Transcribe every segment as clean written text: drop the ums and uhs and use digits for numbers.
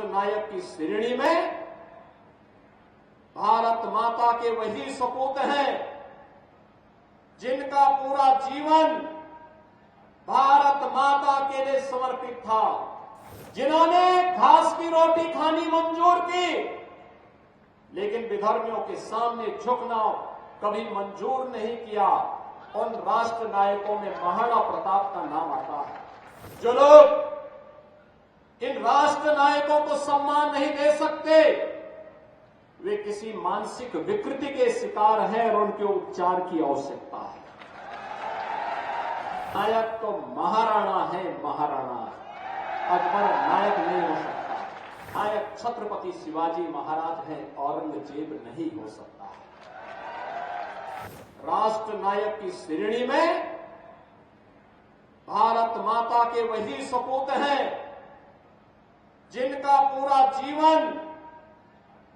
नायक की श्रेणी में भारत माता के वही सपूत हैं जिनका पूरा जीवन भारत माता के लिए समर्पित था, जिन्होंने घास की रोटी खानी मंजूर की, लेकिन विधर्मियों के सामने झुकना कभी मंजूर नहीं किया। उन राष्ट्र नायकों में महाराणा प्रताप का नाम आता है। जो लोग इन राष्ट्र नायकों को सम्मान नहीं दे सकते, वे किसी मानसिक विकृति के शिकार हैं और उनके उपचार की आवश्यकता है। नायक तो महाराणा है, महाराणा। अकबर नायक नहीं हो सकता, नायक छत्रपति शिवाजी महाराज है, औरंगजेब नहीं हो सकता। राष्ट्र नायक की श्रेणी में भारत माता के वही सपूत हैं जिनका पूरा जीवन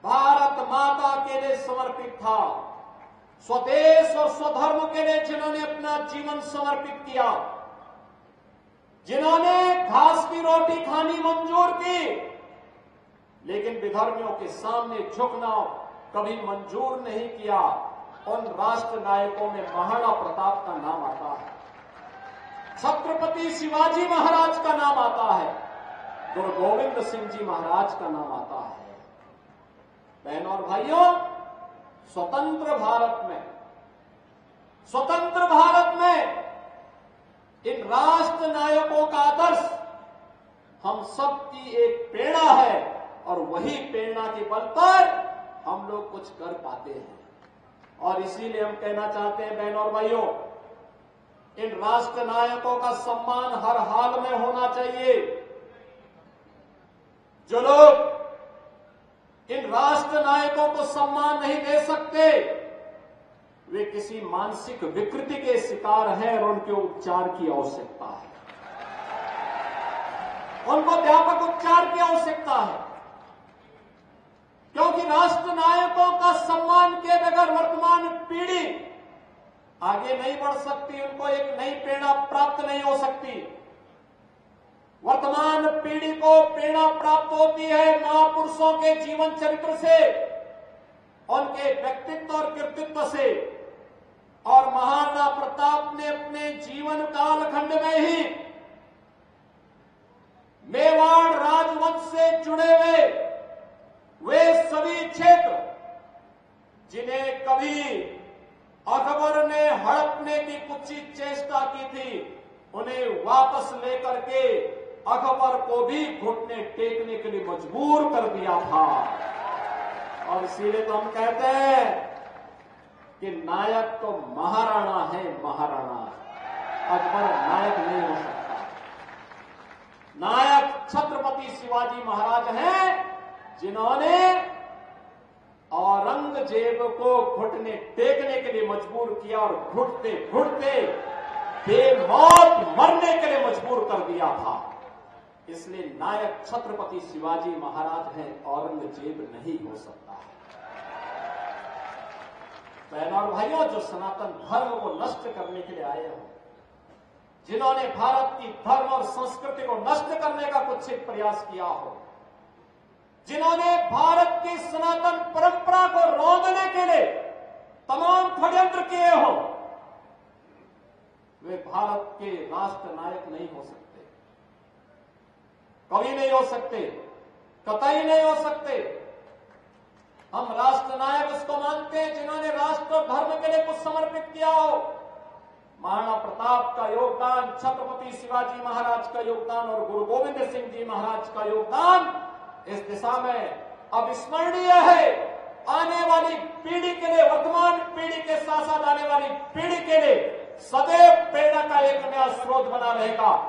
भारत माता के लिए समर्पित था, स्वदेश और स्वधर्म के लिए जिन्होंने अपना जीवन समर्पित किया, जिन्होंने घास की रोटी खानी मंजूर की, लेकिन विधर्मियों के सामने झुकना कभी मंजूर नहीं किया। उन राष्ट्र नायकों में महाराणा प्रताप का नाम आता है, छत्रपति शिवाजी महाराज का नाम आता है, गुरु गोविंद सिंह जी महाराज का नाम आता है। बहनों और भाइयों, स्वतंत्र भारत में इन राष्ट्र नायकों का आदर्श हम सबकी एक प्रेरणा है और वही प्रेरणा के बल पर हम लोग कुछ कर पाते हैं। और इसीलिए हम कहना चाहते हैं बहनों और भाइयों, इन राष्ट्र नायकों का सम्मान हर हाल में होना चाहिए। जो लोग इन राष्ट्र नायकों को सम्मान नहीं दे सकते, वे किसी मानसिक विकृति के शिकार हैं और उनके उपचार की आवश्यकता है। उनको व्यापक उपचार की आवश्यकता है, क्योंकि राष्ट्र नायकों का सम्मान किए बगैर वर्तमान पीढ़ी आगे नहीं बढ़ सकती, उनको एक नई प्रेरणा प्राप्त नहीं हो सकती। वर्तमान पीढ़ी को प्रेरणा प्राप्त होती है महापुरुषों के जीवन चरित्र से, उनके व्यक्तित्व और कृतित्व से। और महाराणा प्रताप ने अपने जीवन कालखंड में ही मेवाड़ राजवंश से जुड़े हुए वे सभी क्षेत्र जिन्हें कभी अकबर ने हड़पने की कुत्सित चेष्टा की थी, उन्हें वापस लेकर के अकबर को भी घुटने टेकने के लिए मजबूर कर दिया था। और इसीलिए तो हम कहते हैं कि नायक तो महाराणा है, महाराणा। अकबर नायक नहीं हो सकता, नायक छत्रपति शिवाजी महाराज हैं, जिन्होंने औरंगजेब को घुटने टेकने के लिए मजबूर किया और घुटते घुटते बेमौत मरने के लिए मजबूर कर दिया था। इसलिए नायक छत्रपति शिवाजी महाराज हैं, औरंगजेब नहीं हो सकता। बहनों और भाइयों, जो सनातन धर्म को नष्ट करने के लिए आए हो, जिन्होंने भारत की धर्म और संस्कृति को नष्ट करने का कुत्सित प्रयास किया हो, जिन्होंने भारत की सनातन परंपरा को रौंदने के लिए तमाम षड्यंत्र किए हो, वे भारत के राष्ट्र नायक नहीं हो सकते, कभी नहीं हो सकते, कतई नहीं हो सकते। हम राष्ट्र नायक उसको मानते हैं जिन्होंने राष्ट्र और धर्म के लिए कुछ समर्पित किया हो। महाराणा प्रताप का योगदान, छत्रपति शिवाजी महाराज का योगदान और गुरु गोविंद सिंह जी महाराज का योगदान इस दिशा में अविस्मरणीय है। आने वाली पीढ़ी के लिए, वर्तमान पीढ़ी के साथ साथ आने वाली पीढ़ी के लिए सदैव प्रेरणा का एक नया स्रोत बना रहेगा।